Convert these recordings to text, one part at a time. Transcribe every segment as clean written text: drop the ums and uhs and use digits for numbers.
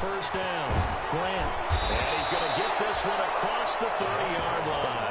first down. Grant. And he's going to get this one across the 30-yard line.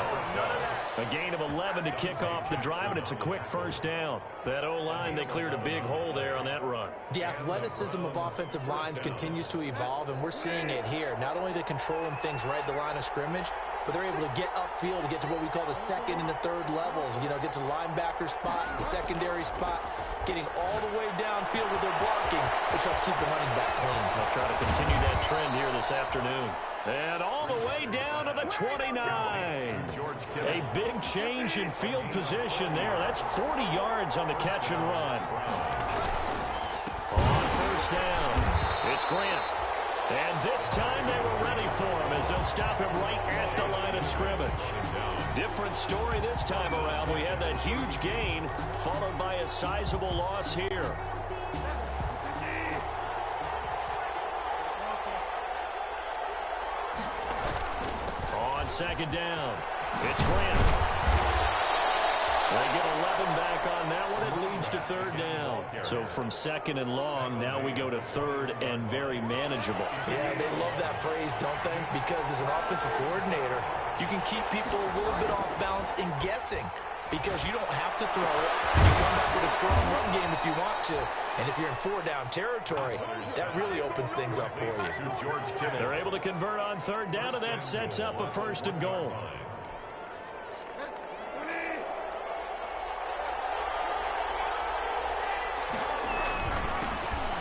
A gain of 11 to kick off the drive, and it's a quick first down. That O-line, they cleared a big hole there on that run. The athleticism of offensive lines continues to evolve, and we're seeing it here. Not only are they controlling things right at the line of scrimmage, but they're able to get upfield to get to what we call the second and the third levels. You know, get to the linebacker spot, the secondary spot, getting all the way downfield with their blocking, which helps keep the running back clean. They'll try to continue that trend here this afternoon. And all the way down to the 29. A big change in field position there. That's 40 yards on the catch and run. On first down, it's Grant. And this time they were ready for him as they'll stop him right at the line of scrimmage. Different story this time around. We had that huge gain followed by a sizable loss here. On second down, it's Grant. They get 11 back on that one. It leads to third down. So from second and long, now we go to third and very manageable. Yeah, they love that phrase, don't they? Because as an offensive coordinator, you can keep people a little bit off balance and guessing because you don't have to throw it. You come back with a strong run game if you want to. And if you're in four-down territory, that really opens things up for you. They're able to convert on third down, and that sets up a first and goal.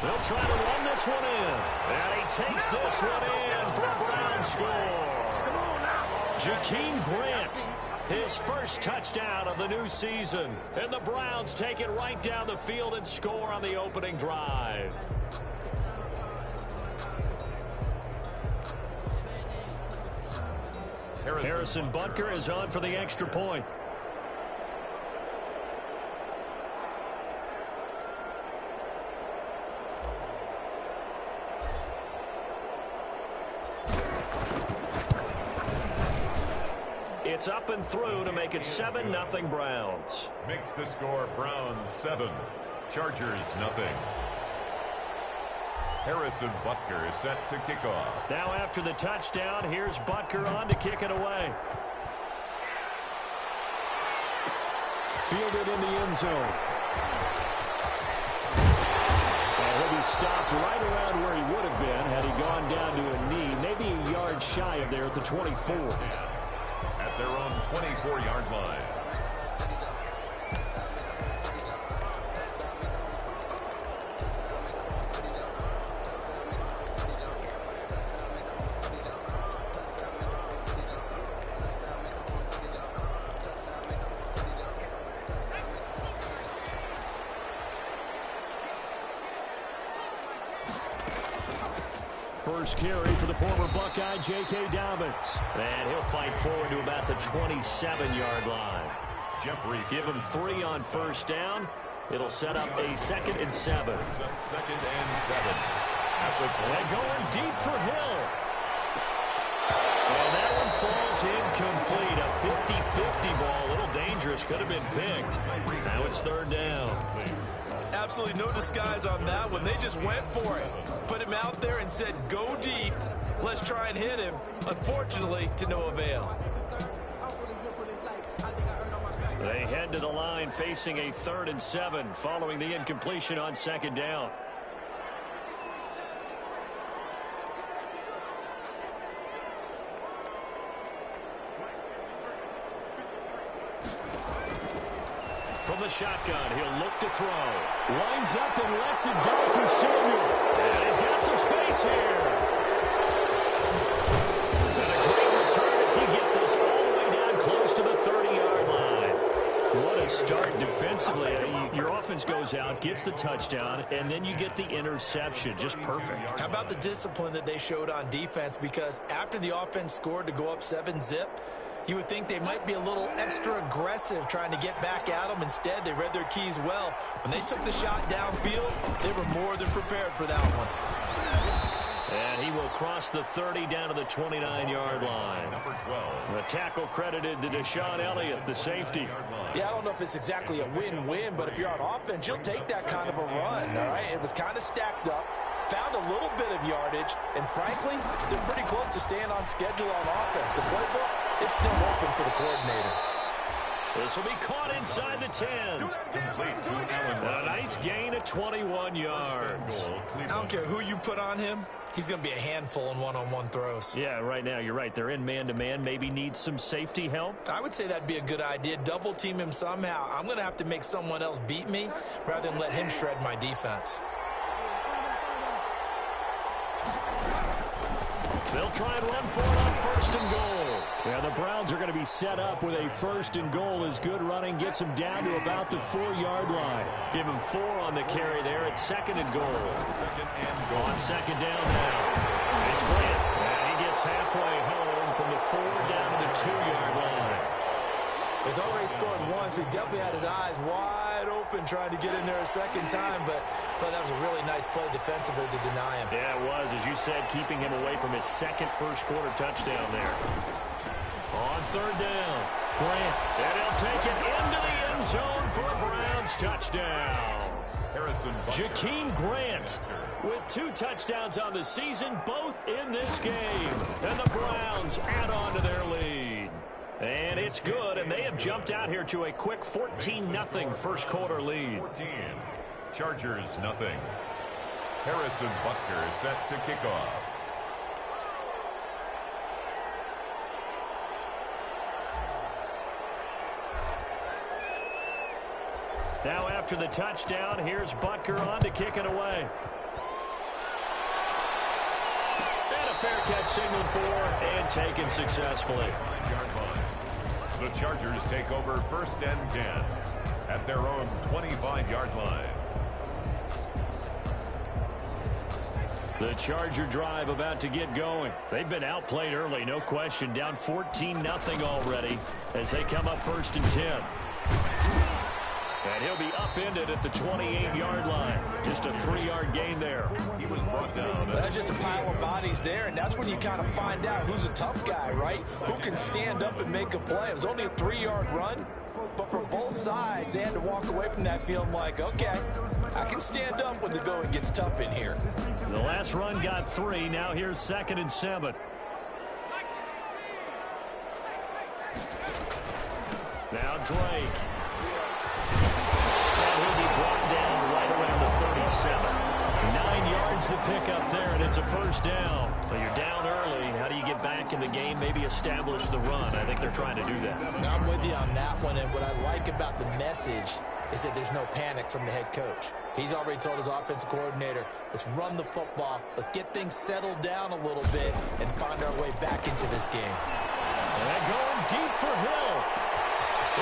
They'll try to run this one in. And he takes this one in for a Brown score. Jakeem Grant, his first touchdown of the new season. And the Browns take it right down the field and score on the opening drive. Harrison Butker is on for the extra point. It's up and through to make it 7-0 Browns. Makes the score Browns 7, Chargers 0. Harrison Butker is set to kick off. Now after the touchdown, here's Butker on to kick it away. Fielded in the end zone. And he'll be stopped right around where he would have been had he gone down to a knee, maybe a yard shy of there at the 24. At their own 24-yard line. First carry for the former Buckeye, J.K. Dobbins. And he'll fight forward to about the 27-yard line. Give him 3 on first down. It'll set up a 2nd and 7. Second and 7. And going deep for Hill. And that one falls incomplete. A 50-50 ball. A little dangerous. Could have been picked. Now it's third down. Absolutely no disguise on that one. They just went for it. Put him out there and said, go deep. Let's try and hit him. Unfortunately, to no avail. They head to the line facing a 3rd and 7 following the incompletion on second down. From the shotgun, he'll look to throw. Lines up and lets it go for Samuel. And he's got some space here. And a great return as he gets this all the way down close to the 30-yard line. What a start defensively. Your offense goes out, gets the touchdown, and then you get the interception. Just perfect. How about the discipline that they showed on defense? Because after the offense scored to go up 7-zip, you would think they might be a little extra aggressive trying to get back at them. Instead, they read their keys well. When they took the shot downfield, they were more than prepared for that one. And he will cross the 30 down to the 29-yard line. Number 12. The tackle credited to Deshaun Elliott, the safety. Yeah, I don't know if it's exactly a win-win, but if you're on offense, you'll take that kind of a run, all right? It was kind of stacked up. found a little bit of yardage, and frankly, they're pretty close to staying on schedule on offense. The playbook is still open for the coordinator. This will be caught inside the 10. Complete to Allen. A nice gain of 21 yards. I don't care who you put on him. He's going to be a handful in one-on-one throws. Yeah, right now, you're right. They're in man-to-man. Maybe need some safety help. I would say that'd be a good idea. Double team him somehow. I'm going to have to make someone else beat me rather than let him shred my defense. They'll try and run for it on first and goal. Yeah, the Browns are going to be set up with a first and goal as good running gets them down to about the 4-yard line. Give him 4 on the carry there at second and goal. On second down now. It's Grant. And he gets halfway home from the 4 down to the 2-yard line. He's already scored once. He definitely had his eyes wide open trying to get in there a second time, but I thought that was a really nice play defensively to deny him. Yeah, it was, as you said, keeping him away from his second first-quarter touchdown there. On third down, Grant, and he'll take it into the end zone for a Browns touchdown. Jakeem Grant with 2 touchdowns on the season, both in this game. And the Browns add on to their lead. And it's good, and they have jumped out here to a quick 14-0 first-quarter lead. 14. Chargers, nothing. Harrison Butker set to kick off. Now after the touchdown, here's Butker on to kick it away. And a fair catch signaled for and taken successfully. The Chargers take over first and 10 at their own 25-yard line. The Charger drive about to get going. They've been outplayed early, no question. Down 14-0 already as they come up first and 10. And he'll be upended at the 28-yard line. Just a 3-yard gain there. He was brought down. That's just a pile of bodies there, and that's when you kind of find out who's a tough guy, right? Who can stand up and make a play. It was only a 3-yard run, but for both sides, they had to walk away from that feeling like, okay, I can stand up when the going gets tough in here. The last run got 3. Now here's 2nd and 7. Now Drake. He'll be brought down right around the 37. 9 yards to pick up there, and it's a first down. So you're down early. How do you get back in the game? Maybe establish the run. I think they're trying to do that. Now, I'm with you on that one, and what I like about the message is that there's no panic from the head coach. He's already told his offensive coordinator, let's run the football, let's get things settled down a little bit, and find our way back into this game. And going deep for Hill.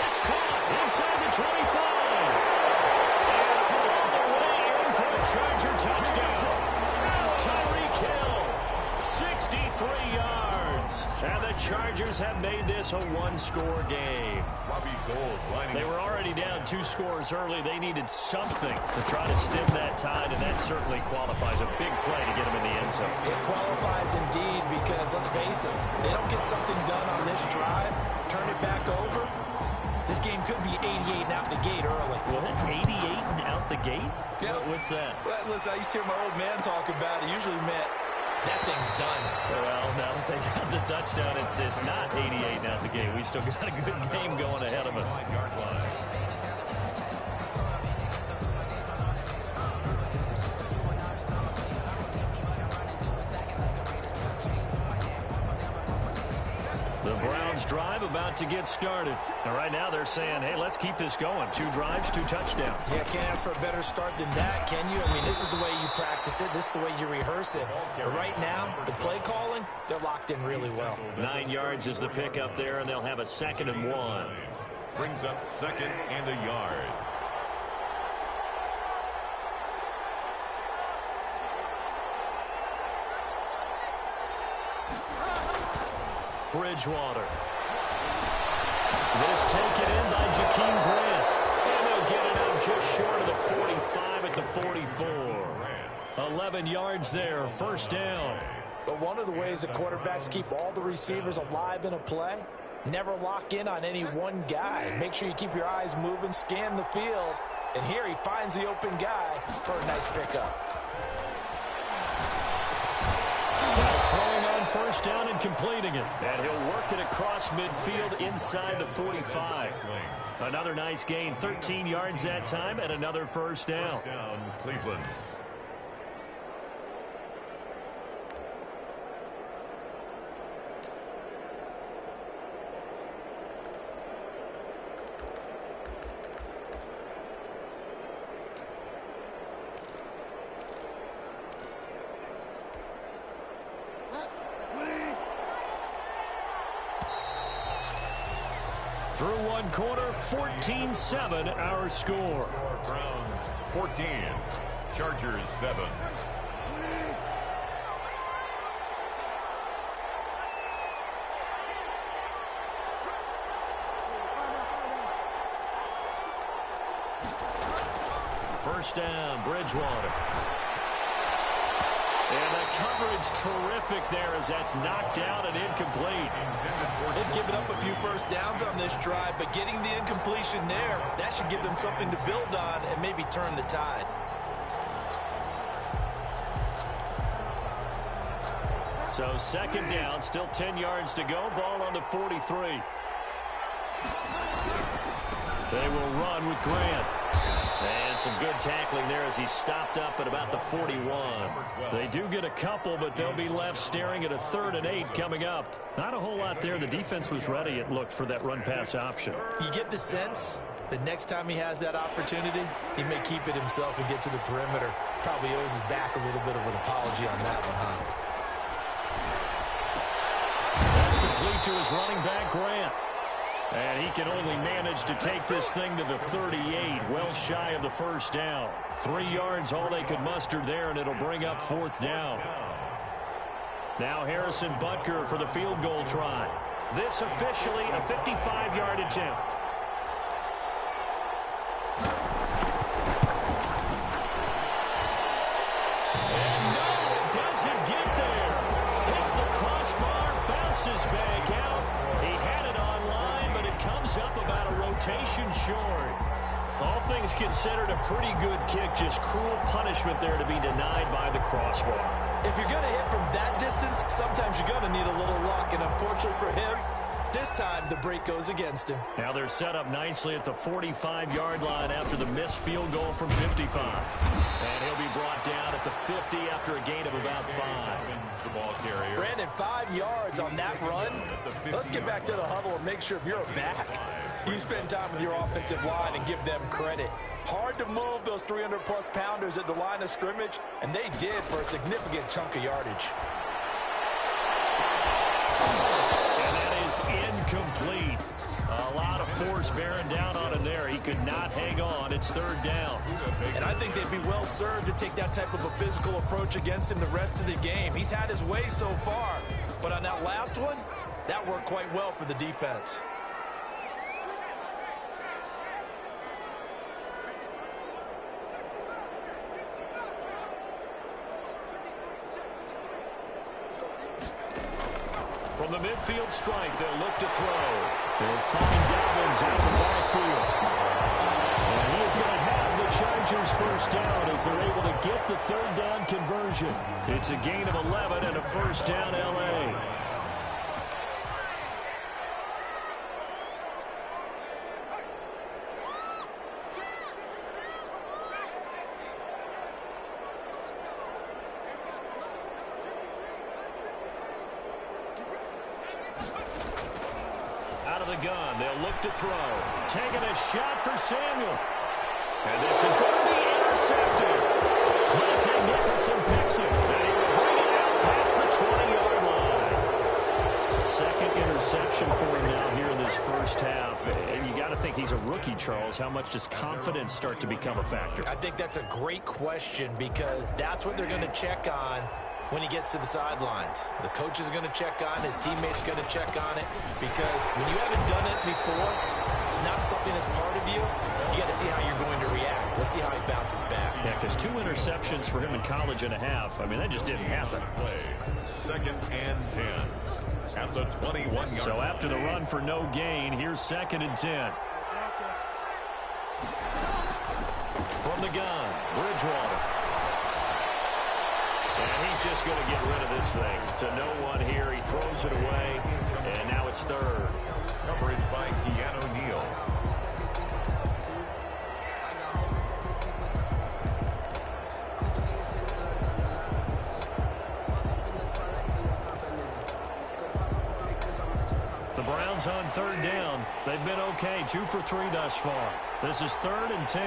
It's caught inside the 25. Charger touchdown. Tyreek Hill, 63 yards. And the Chargers have made this a one-score game. They were already down 2 scores early. They needed something to try to stem that tide, and that certainly qualifies. A big play to get them in the end zone. It qualifies indeed because, let's face it, they don't get something done on this drive, turn it back over, this game could be 88 and out the gate early. What? 88 and out the gate? Yeah. What's that? Well, listen, I used to hear my old man talk about it. Usually meant that thing's done. Well, now that they got the touchdown, it's not 88 and out the gate. We still got a good game going ahead of us. The Browns drive about to get started. And right now they're saying, hey, let's keep this going. 2 drives, 2 touchdowns. Yeah, can't ask for a better start than that, can you? I mean, this is the way you practice it. This is the way you rehearse it. But right now, the play calling, they're locked in really well. 9 yards is the pickup there, and they'll have a 2nd and 1. Brings up 2nd and a yard. Bridgewater. This taken in by Jakeem Grant. And they'll get it up just short of the 45 at the 44. 11 yards there, first down. But one of the ways that quarterbacks keep all the receivers alive in a play, never lock in on any one guy. Make sure you keep your eyes moving, scan the field. And here he finds the open guy for a nice pickup. first down and completing it. And he'll work it across midfield inside the 45. Another nice gain, 13 yards that time, and another first down. First down, Cleveland. Through one quarter, 14-7 our score. Browns 14, Chargers 7. First down, Bridgewater. And the coverage terrific there as that's knocked out and incomplete. They've given up a few first downs on this drive, but getting the incompletion there, that should give them something to build on and maybe turn the tide. So second down, still 10 yards to go. Ball on the 43. They will run with Grant. And some good tackling there as he stopped up at about the 41. They do get a couple, but they'll be left staring at a 3rd and 8 coming up. Not a whole lot there. The defense was ready, it looked, for that run-pass option. You get the sense that next time he has that opportunity, he may keep it himself and get to the perimeter. Probably owes his back a little bit of an apology on that one, huh? That's complete to his running back, Grant. And he can only manage to take this thing to the 38, well shy of the first down. 3 yards, all they could muster there, and it'll bring up 4th down. Now Harrison Butker for the field goal try. This officially a 55-yard attempt. And no, it doesn't get there. Hits the crossbar, bounces back out. He had it online, but it comes up about a rotation short. All things considered, a pretty good kick. Just cruel punishment there to be denied by the crossbar. If you're going to hit from that distance, sometimes you're going to need a little luck. And unfortunately for him, this time the break goes against him. Now they're set up nicely at the 45-yard line after the missed field goal from 55. And he'll be brought down at the 50 after a gain of about 5. The ball carrier. Brandon, 5 yards on that run. Let's get back to the huddle and make sure if you're a back, you spend time with your offensive line and give them credit. Hard to move those 300-plus pounders at the line of scrimmage, and they did for a significant chunk of yardage. And that is incomplete. A lot of force bearing down on him there. He could not hang on. It's 3rd down. And I think they'd be well served to take that type of a physical approach against him the rest of the game. He's had his way so far, but on that last one, that worked quite well for the defense. From the midfield strike, they'll look to throw. They'll find Dobbins out the backfield. And he is going to have the Chargers first down as they're able to get the 3rd down conversion. It's a gain of 11 and a first down L.A. Gun. They'll look to throw. Taking a shot for Samuel. And this is going to be intercepted. Monte Nicholson picks it. And he will bring it out past the 20-yard line. Second interception for him now here in this first half. And you got to think he's a rookie, Charles. How much does confidence start to become a factor? I think that's a great question because that's what they're going to check on when he gets to the sidelines. The coach is going to check on, his teammates are going to check on it, because when you haven't done it before, it's not something that's part of you. You got to see how you're going to react. Let's see how he bounces back. Yeah, because 2 interceptions for him in college and a half. I mean, that just didn't happen. Play. 2nd and 10 at the 21-yard. So after the run for no gain, here's 2nd and 10. From the gun, Bridgewater. And he's just going to get rid of this thing. To no one here. He throws it away. And now it's third. Coverage by Keanu Neal. The Browns on third down. They've been okay. 2 for 3 thus far. This is 3rd and 10.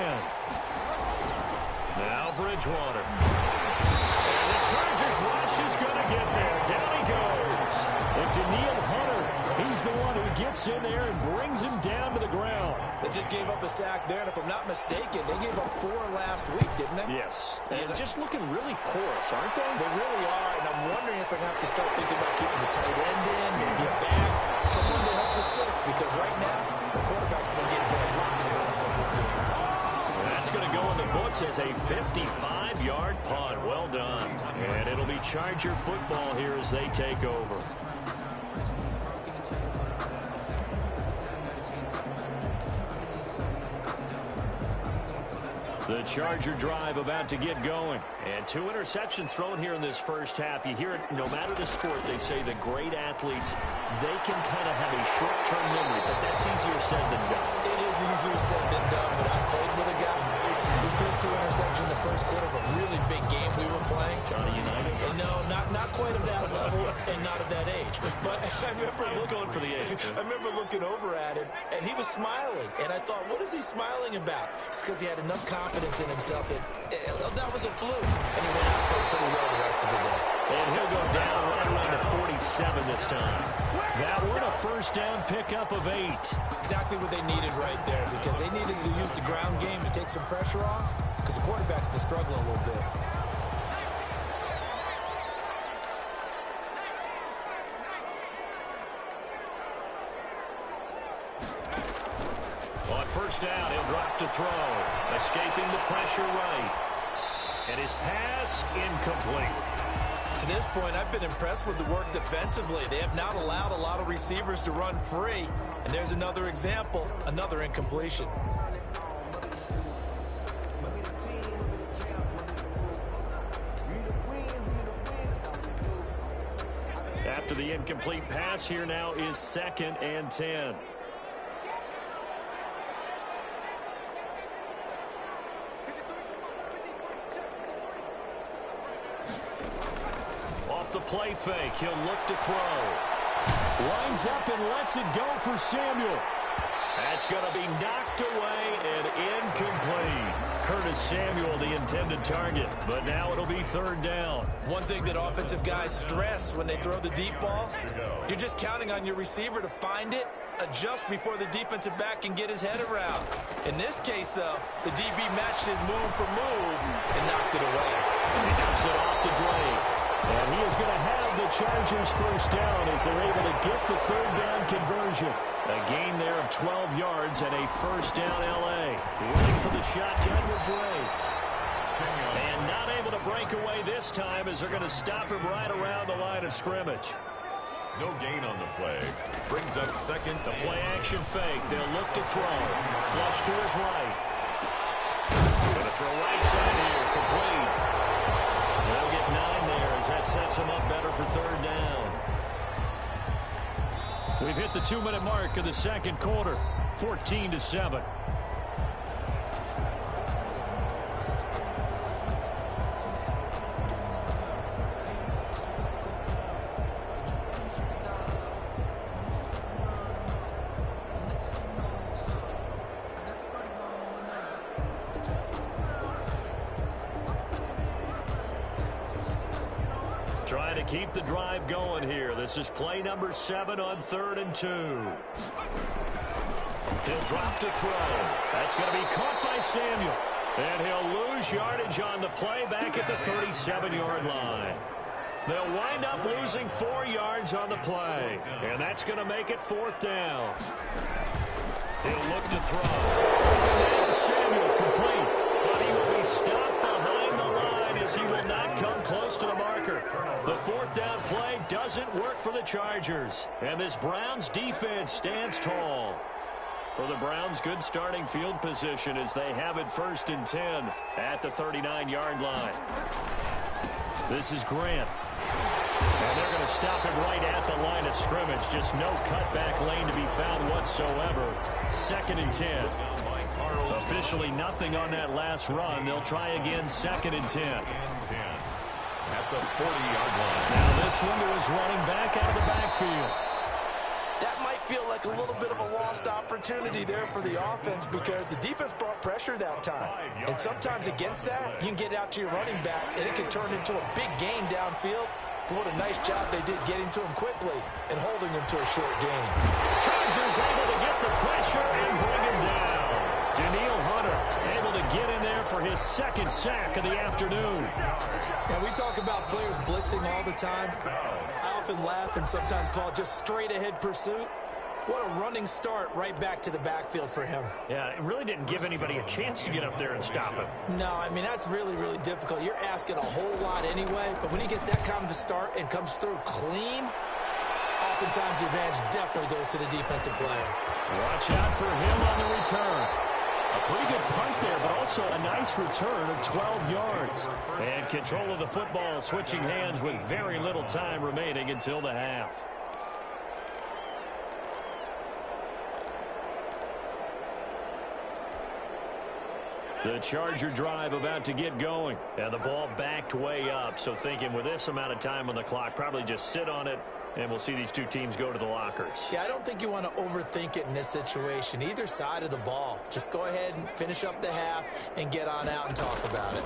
Now Bridgewater. And the Chargers rush is going to get there. Down he goes. And Daniil Hunter, he's the one who gets in there and brings him down to the ground. They just gave up a sack there, and if I'm not mistaken, they gave up 4 last week, didn't they? Yes. And just looking really porous, aren't they? They really are, and I'm wondering if they're going to have to start thinking about keeping the tight end in, maybe a back, someone to help assist, because right now, the quarterback's been getting hit a lot in the last couple of games. That's going to go in the books as a 55-yard punt. Well done. And it'll be Charger football here as they take over. The Charger drive about to get going. And 2 interceptions thrown here in this first half. You hear it, no matter the sport, they say the great athletes, they can kind of have a short-term memory, but that's easier said than done. It is easier said than done, but I played with a guy who threw 2 interceptions in the first quarter of a really big game we were playing. Johnny United? And no, not quite of that level and not of that age. But I remember going for the age. I remember looking over at him, and he was smiling. And I thought, what is he smiling about? It's because he had enough confidence in himself that was a fluke. And he went out and played pretty well the rest of the day. And he'll go down right around the 47 this time. That one a first down pickup of 8. Exactly what they needed right there, because they needed to use the ground game to take some pressure off, because the quarterback's been struggling a little bit. On first down, he'll drop to throw. Escaping the pressure right. And his pass incomplete. To this point, I've been impressed with the work defensively. They have not allowed a lot of receivers to run free. And there's another example, another incompletion. After the incomplete pass, here now is 2nd and 10. The play fake. He'll look to throw. Lines up and lets it go for Samuel. That's going to be knocked away and incomplete. Curtis Samuel, the intended target, but now it'll be 3rd down. One thing that offensive guys stress when they throw the deep ball, you're just counting on your receiver to find it, adjust before the defensive back can get his head around. In this case, though, the DB matched it move for move and knocked it away. He dumps it off to Drake. And he is going to have the Chargers first down as they're able to get the 3rd down conversion. A gain there of 12 yards and a first down L.A. Running for the shotgun with Drake. And not able to break away this time as they're going to stop him right around the line of scrimmage. No gain on the play. Brings up 2nd. The play action fake. They'll look to throw. Flush to his right. Going to throw right side here. Complete. They'll get 9 there as that sets him up better for 3rd down. We've hit the 2-minute mark of the second quarter. 14-7. Trying to keep the drive going here. This is play number 7 on 3rd and 2. He'll drop to throw. That's going to be caught by Samuel. And he'll lose yardage on the play back at the 37-yard line. They'll wind up losing 4 yards on the play. And that's going to make it 4th down. He'll look to throw. And Samuel complete. But he will be stopped behind the line as he will not come close to the marker. The 4th down play doesn't work for the Chargers. And this Browns defense stands tall. For the Browns, good starting field position as they have it 1st and 10 at the 39-yard line. This is Grant. And they're going to stop it right at the line of scrimmage. Just no cutback lane to be found whatsoever. 2nd and 10. Officially nothing on that last run. They'll try again 2nd and 10. At the 40-yard line. Now this one to his running back out of the backfield. That might feel like a little bit of a lost opportunity there for the offense because the defense brought pressure that time. And sometimes against that, you can get out to your running back, and it can turn into a big gain downfield. But what a nice job they did getting to him quickly and holding him to a short gain. Chargers able to get the pressure and bring him down. Daniil Hunter able to get in there for his 2nd sack of the afternoon. Now, we talk about players blitzing all the time. I often laugh and sometimes call it just straight-ahead pursuit. What a running start right back to the backfield for him. Yeah, it really didn't give anybody a chance to get up there and stop him. No, I mean, that's really, really difficult. You're asking a whole lot anyway, but when he gets that kind of a start and comes through clean, oftentimes the advantage definitely goes to the defensive player. Watch out for him on the return. A pretty good punt there, but also a nice return of 12 yards. And control of the football switching hands with very little time remaining until the half. The Charger drive about to get going. And the ball backed way up. So thinking with this amount of time on the clock, probably just sit on it. And we'll see these two teams go to the lockers. Yeah, I don't think you want to overthink it in this situation. Either side of the ball. Just go ahead and finish up the half and get on out and talk about it.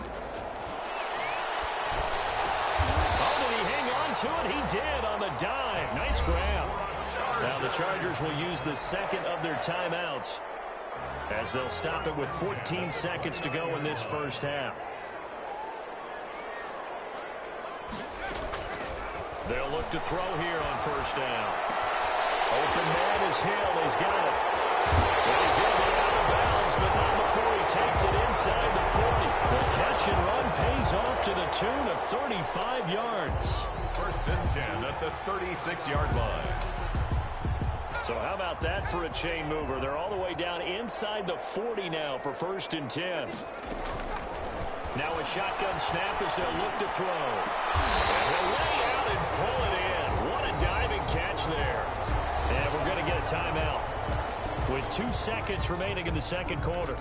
Oh, did he hang on to it? He did on the dive. Nice grab. Now the Chargers will use the 2nd of their timeouts as they'll stop it with 14 seconds to go in this first half. They'll look to throw here on 1st down. Open man is Hill. He's got it. Well, he's going to be out of bounds, but not before he takes it inside the 40. The catch and run pays off to the tune of 35 yards. 1st and 10 at the 36-yard line. So how about that for a chain mover? They're all the way down inside the 40 now for 1st and 10. Now a shotgun snap as they'll look to throw. And he'll lay out and pull it in. What a diving catch there. And we're going to get a timeout with 2 seconds remaining in the 2nd quarter.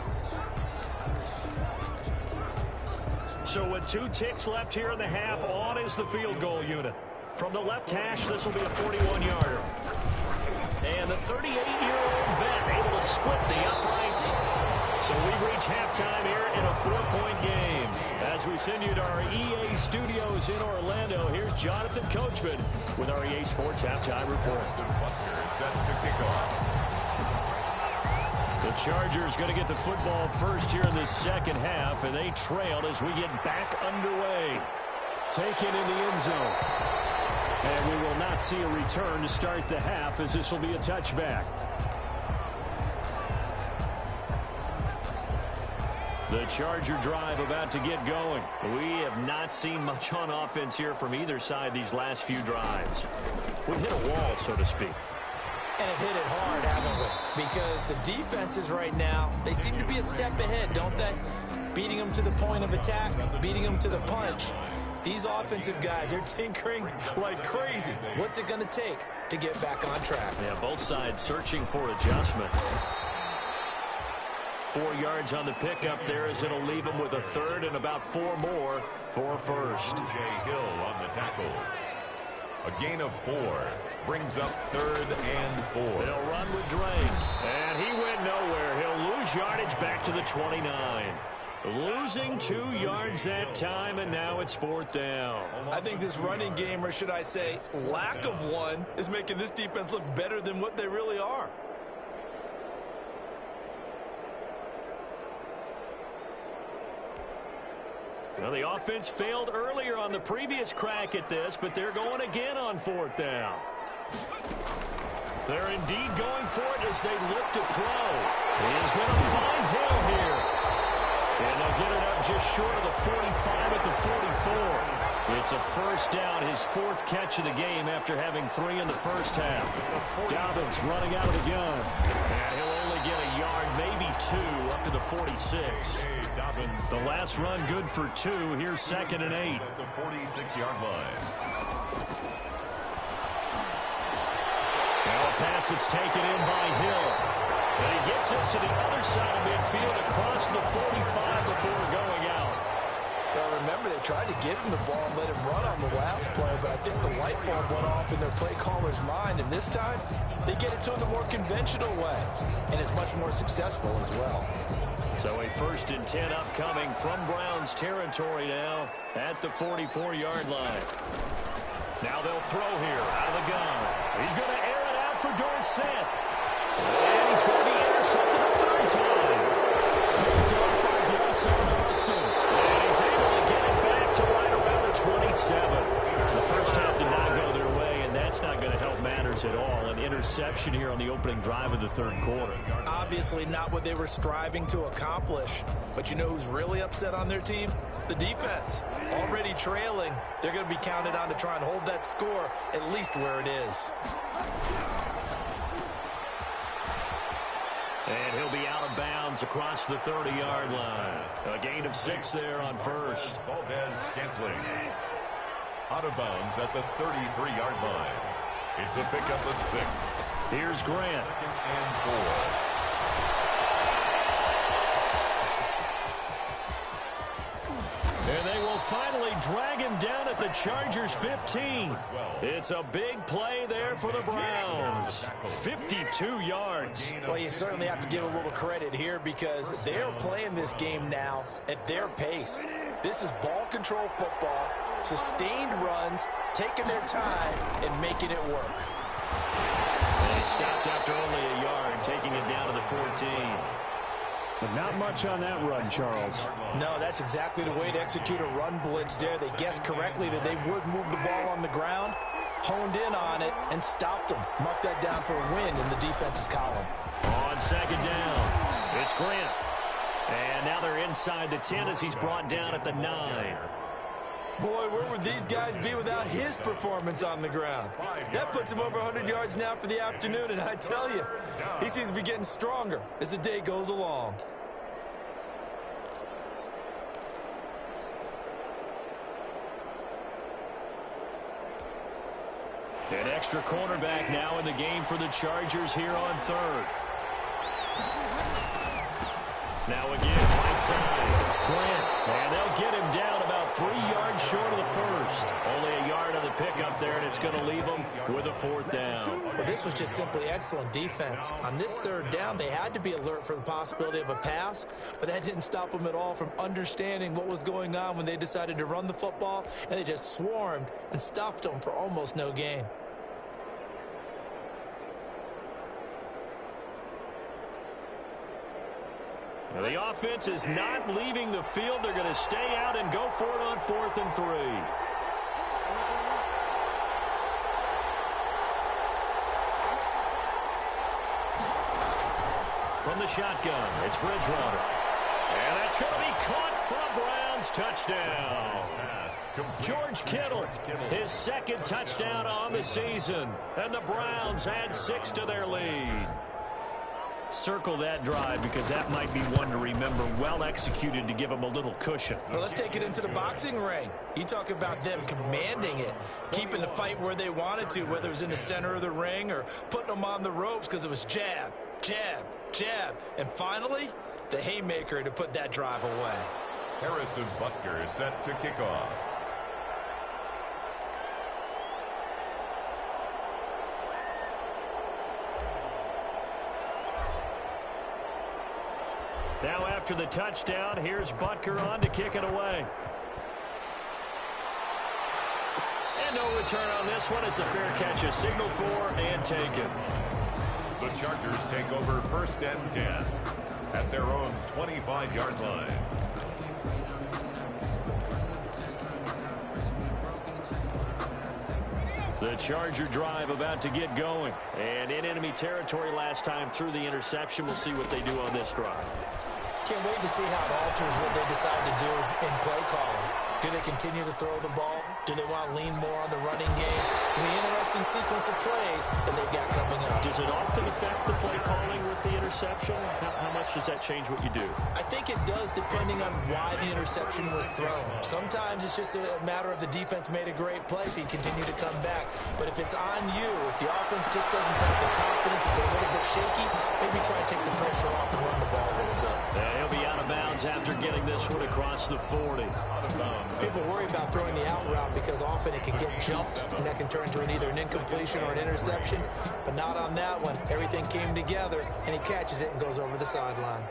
So with 2 ticks left here in the half, on is the field goal unit. From the left hash, this will be a 41-yarder. And the 38-year-old vet able to split the uprights. So we reach halftime here in a 4-point game. As we send you to our EA studios in Orlando, here's Jonathan Coachman with our EA Sports Halftime Report. Set to kick off. The Chargers going to get the football first here in this 2nd half, and they trail as we get back underway. Taken in the end zone. And we will not see a return to start the half, as this will be a touchback. The Charger drive about to get going. We have not seen much on offense here from either side these last few drives. We hit a wall, so to speak. And have hit it hard, haven't we? Because the defenses right now, they seem to be a step ahead, don't they? Beating them to the point of attack, beating them to the punch. These offensive guys, they're tinkering like crazy. What's it going to take to get back on track? Yeah, both sides searching for adjustments. 4 yards on the pickup there as it'll leave them with a 3rd and about 4 more for 1st. J. Hill on the tackle. A gain of 4 brings up 3rd and 4. They'll run with Drain, and he went nowhere. He'll lose yardage back to the 29. Losing 2 yards that time, and now it's 4th down. I think this running game, or should I say lack of one, is making this defense look better than what they really are. Well, the offense failed earlier on the previous crack at this, but they're going again on 4th down. They're indeed going for it as they look to throw. He's going to find Hill here. And they'll get it up just short of the 45 at the 44. It's a 1st down, his 4th catch of the game after having 3 in the first half. Dobbins running out of the gun. And he'll only get a yard, maybe 2 up to the 46. The last run good for 2. Here's 2nd and 8. At the 46-yard line. Now a pass that's taken in by Hill. And he gets us to the other side of midfield across the 45 before going out. Well, remember, they tried to get him the ball and let him run on the last play, but I think the light bulb went off in their play caller's mind, and this time they get it to him the more conventional way, and it's much more successful as well. So a 1st and 10 upcoming from Browns territory now at the 44-yard line. Now they'll throw here out of the gun. He's going to air it out for Dorsett. And he's going to be intercepted a 3rd time. Picked up by Austin. And he's able to get it back to right around the 27. The first half did not go their way, and that's not going to help matters at all. An interception here on the opening drive of the 3rd quarter. Obviously not what they were striving to accomplish, but you know who's really upset on their team? The defense. Already trailing, they're going to be counted on to try and hold that score at least where it is. And he'll be out of bounds across the 30-yard line. A gain of 6 there on 1st. Valdez-Scantling out of bounds at the 33-yard line. It's a pickup of 6. Here's Grant. 2nd and 4. And they will finally drag him down at the Chargers' 15. It's a big play there for the Browns. 52 yards. Well, you certainly have to give a little credit here because they're playing this game now at their pace. This is ball control football, sustained runs, taking their time, and making it work. And he stopped after only a yard, taking it down to the 14. But not much on that run, Charles. No, that's exactly the way to execute a run blitz there. They guessed correctly that they would move the ball on the ground, honed in on it, and stopped them. Mark that down for a win in the defense's column. On 2nd down, it's Grant. And now they're inside the 10 as he's brought down at the 9. Boy, where would these guys be without his performance on the ground? That puts him over 100 yards now for the afternoon, and I tell you, he seems to be getting stronger as the day goes along. An extra cornerback now in the game for the Chargers here on 3rd. Now again, right side, Grant. And they'll get him down about 3 yards short of the 1st. Only a yard on the pickup there, and it's going to leave them with a 4th down. Well, this was just simply excellent defense. On this 3rd down, they had to be alert for the possibility of a pass, but that didn't stop them at all from understanding what was going on when they decided to run the football, and they just swarmed and stuffed them for almost no gain. Now, the offense is not leaving the field. They're going to stay out and go for it on 4th and 3. From the shotgun, it's Bridgewater. And that's going to be caught for a Browns touchdown. George Kittle, his 2nd touchdown on the season. And the Browns add 6 to their lead. Circle that drive because that might be one to remember. Well executed to give them a little cushion. Well, let's take it into the boxing ring. You talk about them commanding it, keeping the fight where they wanted to, whether it was in the center of the ring or putting them on the ropes because it was jab, jab, jab. And finally, the haymaker to put that drive away. Harrison Butker is set to kick off. Now after the touchdown, here's Butker on to kick it away. And no return on this one as the fair catch is signaled for and taken. The Chargers take over 1st and 10 at their own 25-yard line. The Charger drive about to get going. And in enemy territory last time through the interception. We'll see what they do on this drive. Can't wait to see how it alters what they decide to do in play calling. Do they continue to throw the ball? Do they want to lean more on the running game? And the interesting sequence of plays that they've got coming up. Does it often affect the play calling with the interception? How much does that change what you do? I think it does depending on why the interception was thrown. Sometimes it's just a matter of the defense made a great play, so you continue to come back. But if it's on you, if the offense just doesn't have the confidence, if they're a little bit shaky, maybe try to take the pressure off and run the ball a little bit. Yeah, he'll be out of bounds after getting this one across the 40. People worry about throwing the out route because often it can get jumped, and that can turn into either an incompletion or an interception. But not on that one. Everything came together, and he catches it and goes over the sideline.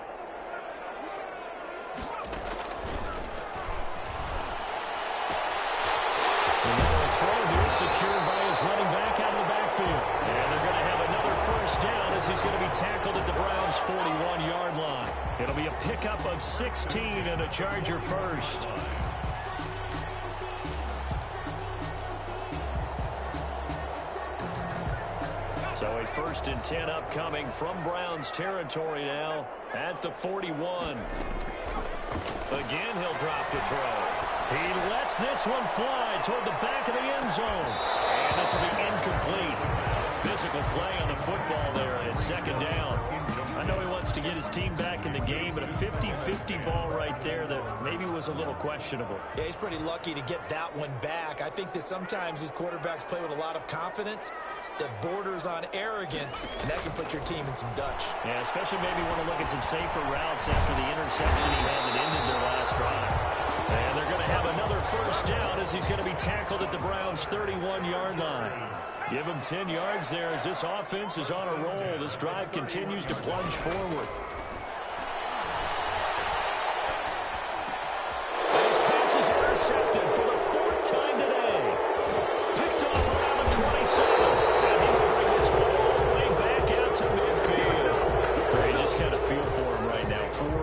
Another throw here secured by his running back out of the backfield. And they're going to have another first down as he's going to be tackled at the Browns' 41-yard line. It'll be a pickup of 16 and a Charger first. So a 1st and 10 upcoming from Browns territory now at the 41. Again, he'll drop to throw. He lets this one fly toward the back of the end zone. And this will be incomplete. Physical play on the football there at 2nd down. I know he wants to get his team back in the game, but a 50-50 ball right there that maybe was a little questionable. Yeah, he's pretty lucky to get that one back. I think that sometimes these quarterbacks play with a lot of confidence that borders on arrogance, and that can put your team in some Dutch. Yeah, especially maybe want to look at some safer routes after the interception he had that ended their last drive. And they're going to have another first down as he's going to be tackled at the Browns' 31-yard line. Give him 10 yards there as this offense is on a roll. This drive continues to plunge forward. And his pass is intercepted for the 4th time today. Picked off around the 27.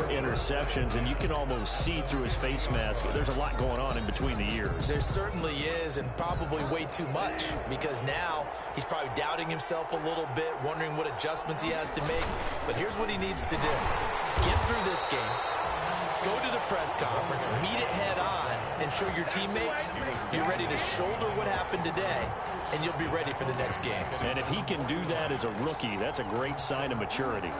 Interceptions, and you can almost see through his face mask. There's a lot going on in between the ears. There certainly is, and probably way too much, because now he's probably doubting himself a little bit, wondering what adjustments he has to make. But here's what he needs to do. Get through this game, go to the press conference, meet it head on, and show your teammates you're ready to shoulder what happened today, and you'll be ready for the next game. And if he can do that as a rookie, that's a great sign of maturity.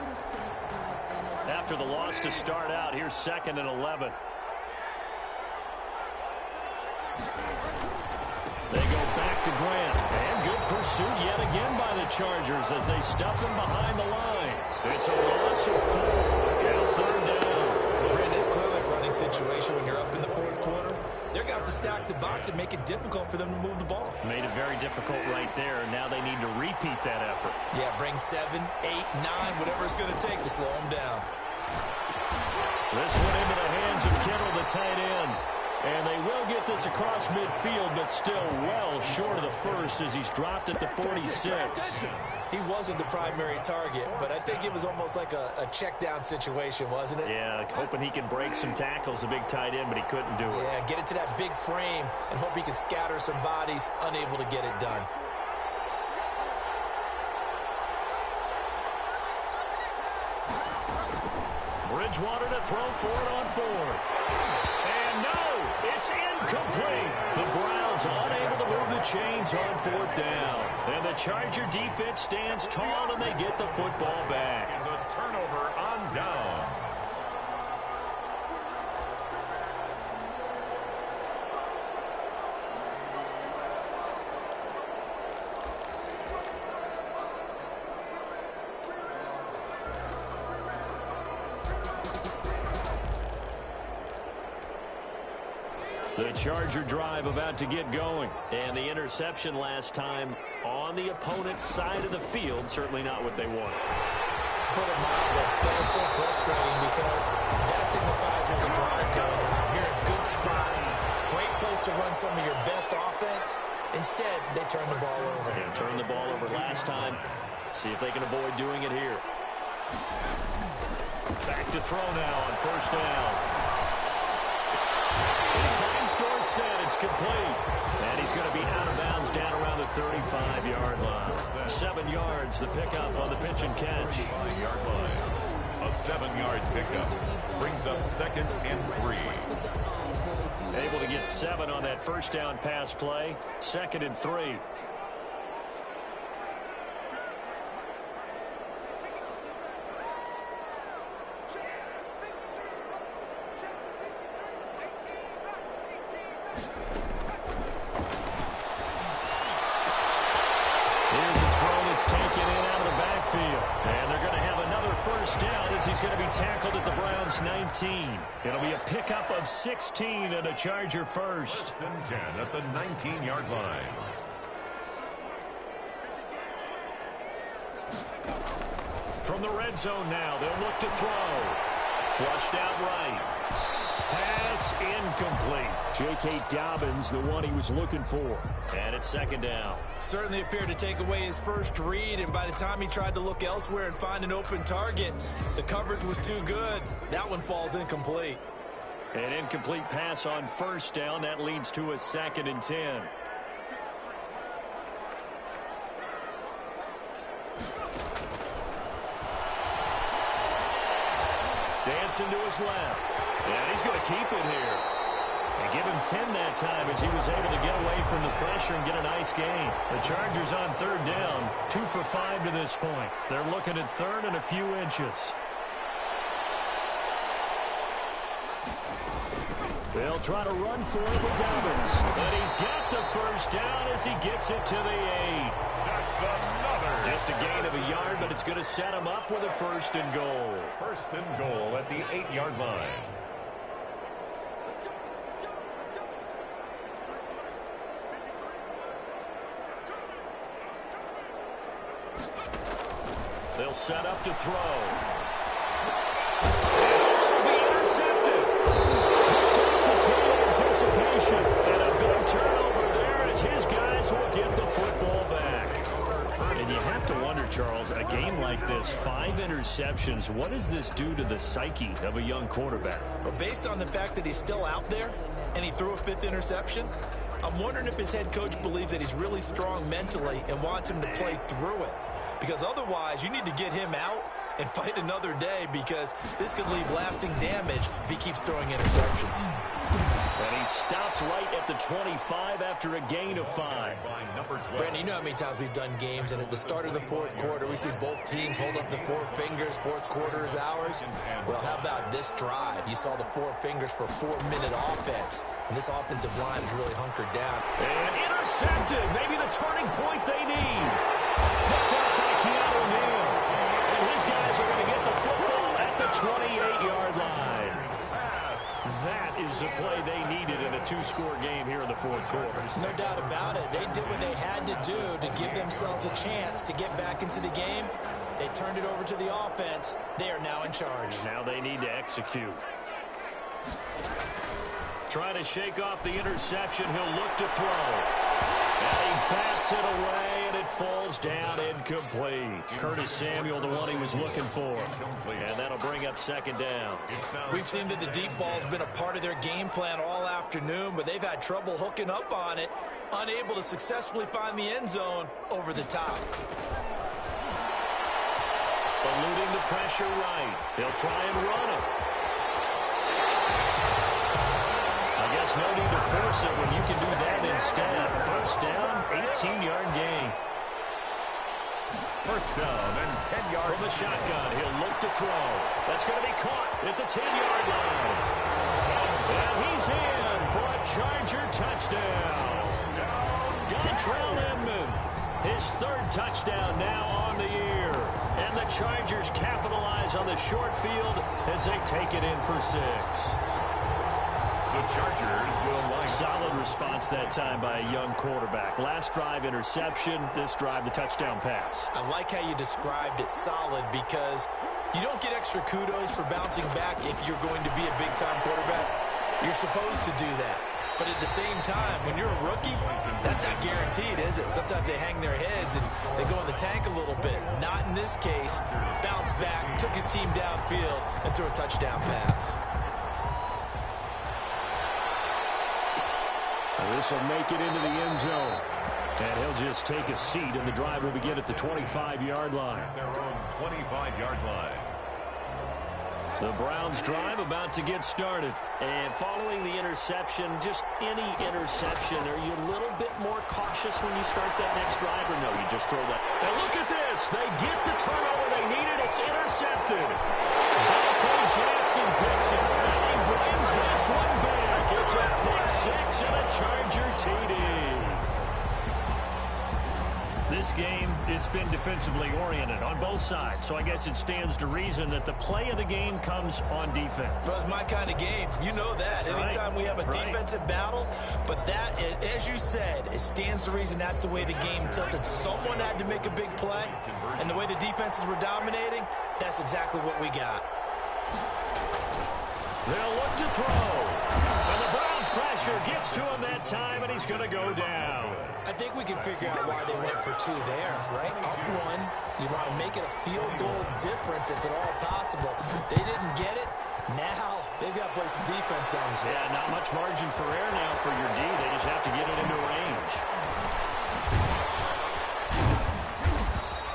After the loss to start out, here's 2nd and 11. They go back to Grant. And good pursuit yet again by the Chargers as they stuff him behind the line. It's a loss of 4. Now 3rd down. Brand, it's clearly a running situation when you're up in the 4th quarter. They're going to have to stack the box and make it difficult for them to move the ball. Made it very difficult right there. Now they need to repeat that effort. Yeah, bring 7, 8, 9, whatever it's going to take to slow them down. This one into the hands of Kittle, the tight end. And they will get this across midfield, but still well short of the first as he's dropped at the 46. He wasn't the primary target, but I think it was almost like a check down situation, wasn't it? Yeah, hoping he can break some tackles, a big tight end, but he couldn't do it. Yeah, get it to that big frame and hope he can scatter some bodies, unable to get it done. Bridgewater to throw for it on 4th. And no, it's incomplete. The Browns unable to move the chains on 4th down. And the Charger defense stands tall and they get the football back. It's a turnover on downs. The Charger drive about to get going. And the interception last time on the opponent's side of the field, certainly not what they wanted. Put it mildly, that is so frustrating because that signifies there's a drive going on. You're in a good spot, great place to run some of your best offense. Instead, they turn the ball over. Yeah, turned the ball over last time. See if they can avoid doing it here. Back to throw now on 1st down. He finds Dorsett. It's complete. And he's going to be out of bounds down around the 35-yard line. 7 yards, the pickup on the pitch and catch. 35-yard line. A A 7-yard pickup brings up 2nd and 3. Able to get 7 on that first down pass play. 2nd and 3. Here's a throw that's taken in out of the backfield. And they're going to have another first down as he's going to be tackled at the Browns' 19. It'll be a pickup of 16 and a Charger first. 1st and 10 at the 19-yard line. From the red zone now, they'll look to throw. Flushed out right. Pass incomplete. J.K. Dobbins, the one he was looking for. And it's 2nd down. Certainly appeared to take away his first read, and by the time he tried to look elsewhere and find an open target, the coverage was too good. That one falls incomplete. An incomplete pass on first down. That leads to a 2nd and 10. Dancing to his left. And he's going to keep it here. And give him 10 that time as he was able to get away from the pressure and get a nice gain. The Chargers on 3rd down, 2 for 5 to this point. They're looking at 3rd and a few inches. They'll try to run for it with Dobbins. And he's got the first down as he gets it to the 8. That's another. Just a gain of a yard, but it's going to set him up with a 1st and goal. 1st and goal at the 8-yard line. They'll set up to throw. It'll be intercepted. Picked off with great anticipation. And a big turnover there as his guys will get the football back. And you have to wonder, Charles, a game like this, 5 interceptions, what does this do to the psyche of a young quarterback? Well, based on the fact that he's still out there and he threw a 5th interception, I'm wondering if his head coach believes that he's really strong mentally and wants him to play through it. Because otherwise, you need to get him out and fight another day, because this could leave lasting damage if he keeps throwing interceptions. And he stopped right at the 25 after a gain of 5. Brandon, you know how many times we've done games, and at the start of the 4th quarter, we see both teams hold up the 4 fingers, 4th quarter is ours. Well, how about this drive? You saw the 4 fingers for 4-minute offense, and this offensive line is really hunkered down. And intercepted, maybe the turning point they need. Picked up by Keanu Neal. And his guys are going to get the football at the 28-yard line. That is the play they needed in a 2-score game here in the 4th quarter. No doubt about it. They did what they had to do to give themselves a chance to get back into the game. They turned it over to the offense. They are now in charge. Now they need to execute. Trying to shake off the interception. He'll look to throw. And he bats it away, and it falls down incomplete. Curtis Samuel, the one he was looking for. And that'll bring up 2nd down. We've seen that the deep ball's been a part of their game plan all afternoon, but they've had trouble hooking up on it, unable to successfully find the end zone over the top. Eluding the pressure right. He'll try and run it. I guess no need to force it when you can do that instead. First down, 18-yard gain. First down and 10 yards. From the shotgun, he'll look to throw. That's going to be caught at the 10-yard line. And he's in for a Charger touchdown. Dontrell Inman, his 3rd touchdown now on the year. And the Chargers capitalize on the short field as they take it in for 6. The Chargers will line. Solid response that time by a young quarterback. Last drive, interception. This drive, the touchdown pass. I like how you described it, solid, because you don't get extra kudos for bouncing back if you're going to be a big-time quarterback. You're supposed to do that. But at the same time, when you're a rookie, that's not guaranteed, is it? Sometimes they hang their heads and they go in the tank a little bit. Not in this case. Bounced back, took his team downfield, and threw a touchdown pass. This will make it into the end zone. And he'll just take a seat, and the drive will begin at the 25-yard line. At their own 25-yard line. The Browns drive about to get started. And following the interception, just any interception, are you a little bit more cautious when you start that next drive, or no, you just throw that? And look at this. They get the turnover they needed. It's intercepted. Jackson picks it, and he brings this one back. It's a pick six and a Charger TD. This game, it's been defensively oriented on both sides, so I guess it stands to reason that the play of the game comes on defense. So it's my kind of game. You know that. That's Anytime right. we have a defensive battle, but that, as you said, it stands to reason that's the way the game tilted. Someone had to make a big play, and the way the defenses were dominating, that's exactly what we got. They'll look to throw. And the Browns pressure gets to him that time, and he's going to go down. I think we can figure out why they went for two there, right? Up one, you want to make it a field goal difference if at all possible. They didn't get it. Now they've got to play some defense down the stretch. Yeah, not much margin for error now for your D. They just have to get it into range.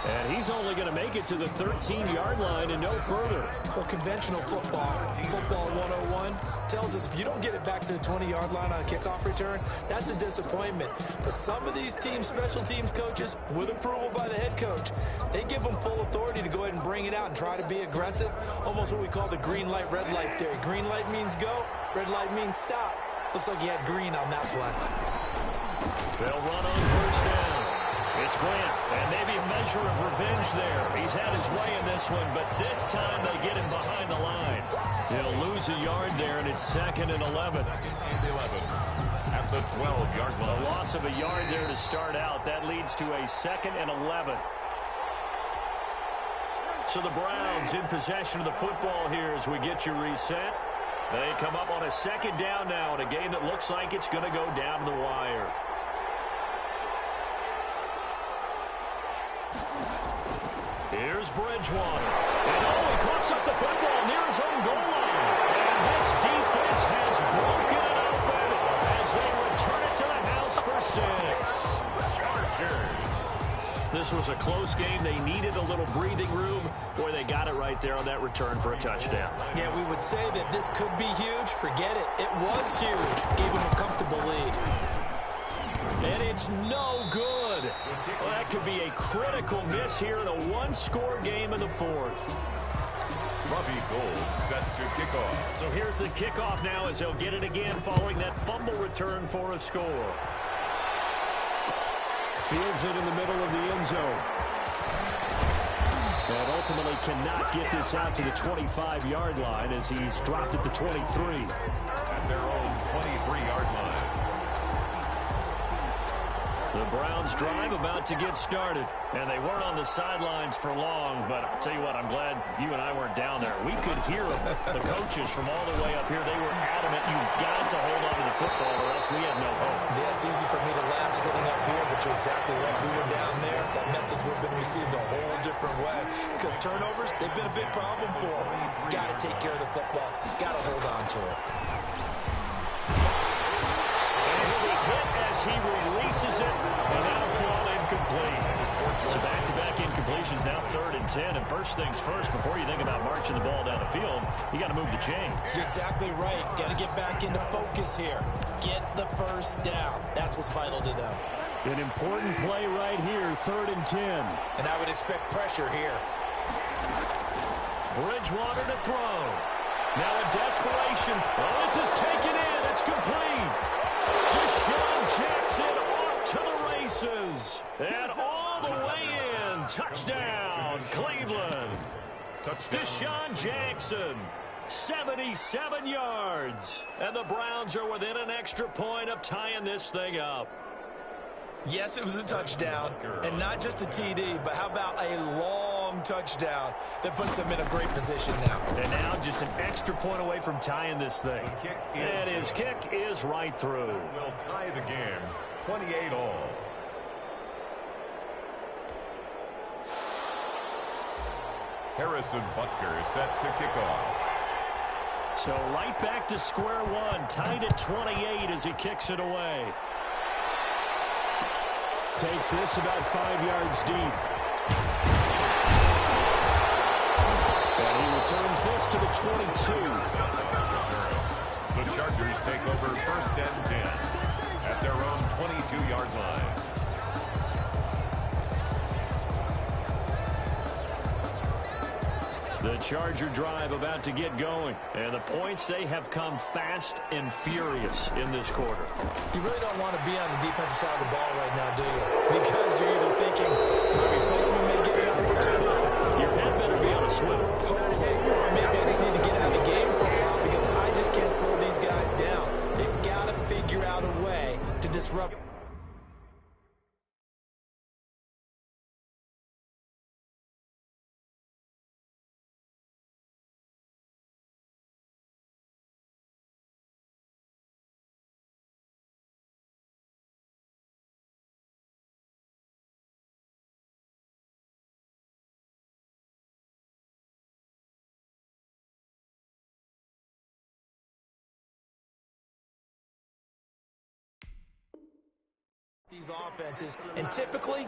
And he's only going to make it to the 13-yard line and no further. Well, conventional football 101, tells us if you don't get it back to the 20-yard line on a kickoff return, that's a disappointment. But some of these teams, special teams coaches, with approval by the head coach, they give them full authority to go ahead and bring it out and try to be aggressive, almost what we call the green light, red light theory. Green light means go, red light means stop. Looks like he had green on that play. They'll run on first down. It's Grant, and maybe a measure of revenge there. He's had his way in this one, but this time they get him behind the line. He'll lose a yard there, and it's 2nd and 11. At the 12-yard line. A loss of a yard there to start out. That leads to a 2nd and 11. So the Browns in possession of the football here as we get you reset. They come up on a 2nd down now in a game that looks like it's going to go down to the wire. Here's Bridgewater. And he coughs up the football near his own goal line. And this defense has broken it open as they return it to the house for 6. This was a close game. They needed a little breathing room. Boy, they got it right there on that return for a touchdown. Yeah, we would say that this could be huge. Forget it. It was huge. Gave them a comfortable lead. And it's no good. Well, that could be a critical miss here in a one-score game in the 4th. Robbie Gould set to kick off. So here's the kickoff now as they'll get it again following that fumble return for a score. Fields it in the middle of the end zone. And ultimately cannot get this out to the 25-yard line as he's dropped at the 23. At their own 23-yard line. The Browns drive about to get started. And they weren't on the sidelines for long, but I'll tell you what, I'm glad you and I weren't down there. We could hear the coaches from all the way up here. They were adamant, you've got to hold on to the football or else we have no hope. Yeah, it's easy for me to laugh sitting up here, but you're exactly right. We were down there. That message would have been received a whole different way. Because turnovers, they've been a big problem for them. Got to take care of the football. Got to hold on to it. As he releases it, and that'll fall incomplete. So back-to-back incompletions, now 3rd and 10. And first things first, before you think about marching the ball down the field, you got to move the chains. You're exactly right. Got to get back into focus here. Get the first down. That's what's vital to them. An important play right here, 3rd and 10. And I would expect pressure here. Bridgewater to throw. Now in desperation. Oh, this is taken in. It's complete. Deshaun Jackson off to the races. And all the way in. Touchdown, Cleveland. Touchdown. Deshaun Jackson, 77 yards. And the Browns are within an extra point of tying this thing up. Yes, it was a touchdown, and not just a TD, but how about a long touchdown that puts them in a great position now. And now just an extra point away from tying this thing. And his kick is right through. Will tie the game, 28 all. Harrison Butker set to kick off. So right back to square one, tied at 28 as he kicks it away. Takes this about 5 yards deep. And he will Returns this to the 22. The Chargers take over 1st and 10 at their own 22-yard line. The Charger drive about to get going. And the points, they have come fast and furious in this quarter. You really don't want to be on the defensive side of the ball right now, do you? Because you're either thinking, my replacement may get an opportunity. Your head better be on a swivel. Totally. Or maybe I just need to get out of the game for a while because I just can't slow these guys down. They've got to figure out a way to disrupt. These offenses, and typically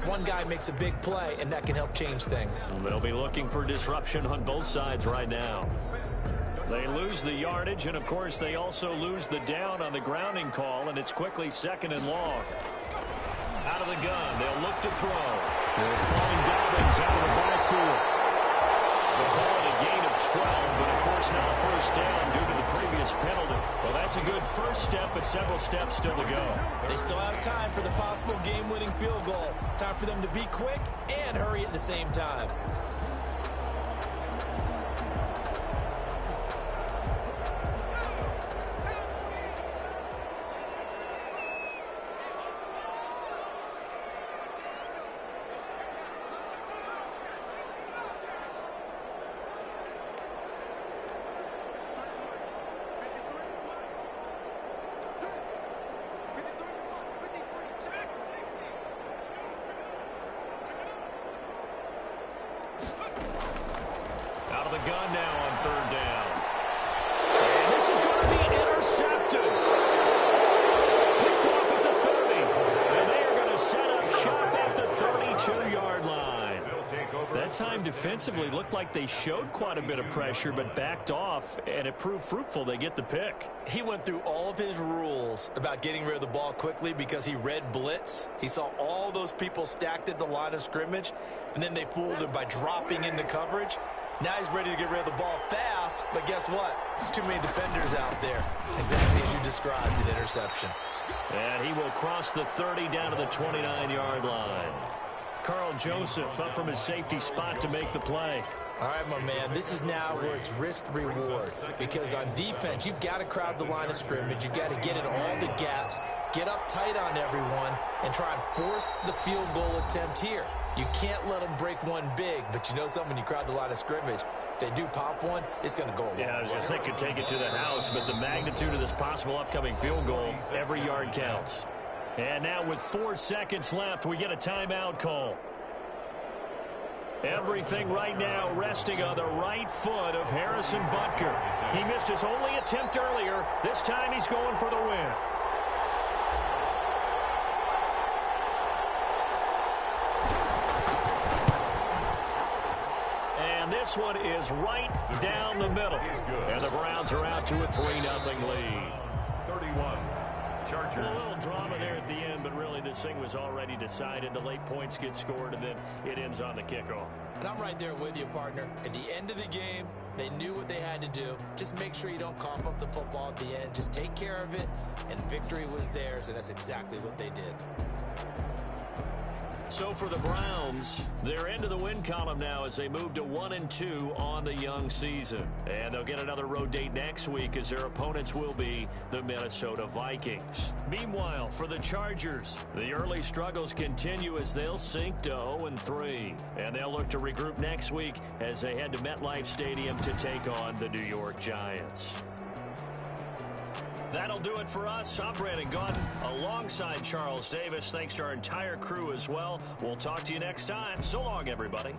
one guy makes a big play and that can help change things. They'll be looking for disruption on both sides right now. They lose the yardage, and of course they also lose the down on the grounding call, and it's quickly 2nd and long. Out of the gun, they'll look to throw. They'll find Dobbins out of the backfield. They'll call it a gain of 12, but of course now a 1st down due to the previous penalty. Well, that's a good first step, but several steps still to go. They still have time for the possible game-winning field goal. Time for them to be quick and hurry at the same time. Out of the gun now on 3rd down. And this is going to be intercepted. Picked off at the 30. And they are going to set up shop at the 32-yard line. That time defensively looked like they showed quite a bit of pressure but backed off, and it proved fruitful. They get the pick. He went through all of his rules about getting rid of the ball quickly because he read blitz. He saw all those people stacked at the line of scrimmage, and then they fooled him by dropping into coverage. Now he's ready to get rid of the ball fast, but guess what? Too many defenders out there. Exactly as you described, an interception. And he will cross the 30 down to the 29-yard line. Carl Joseph up from his safety spot to make the play. All right, my man, this is now where it's risk-reward. Because on defense, you've got to crowd the line of scrimmage. You've got to get in all the gaps, get up tight on everyone, and try and force the field goal attempt here. You can't let them break one big, but you know something, when you crowd the line of scrimmage, if they do pop one, it's going to go a long way. Yeah, I was just thinking take it to the house, but the magnitude of this possible upcoming field goal, every yard counts. And now with 4 seconds left, we get a timeout call. Everything right now resting on the right foot of Harrison Butker. He missed his only attempt earlier. This time he's going for the win. And this one is right down the middle. And the Browns are out to a 3-0 lead. 31. Chargers. A little drama there at the end, but really this thing was already decided. The late points get scored, and then it ends on the kickoff. And I'm right there with you, partner. At the end of the game, they knew what they had to do. Just make sure you don't cough up the football at the end. Just take care of it, and victory was theirs, and that's exactly what they did. So for the Browns, they're into the win column now as they move to 1-2 on the young season. And they'll get another road date next week as their opponents will be the Minnesota Vikings. Meanwhile, for the Chargers, the early struggles continue as they'll sink to 0-3. And they'll look to regroup next week as they head to MetLife Stadium to take on the New York Giants. That'll do it for us. I'm Brandon Gaudin alongside Charles Davis. Thanks to our entire crew as well. We'll talk to you next time. So long, everybody.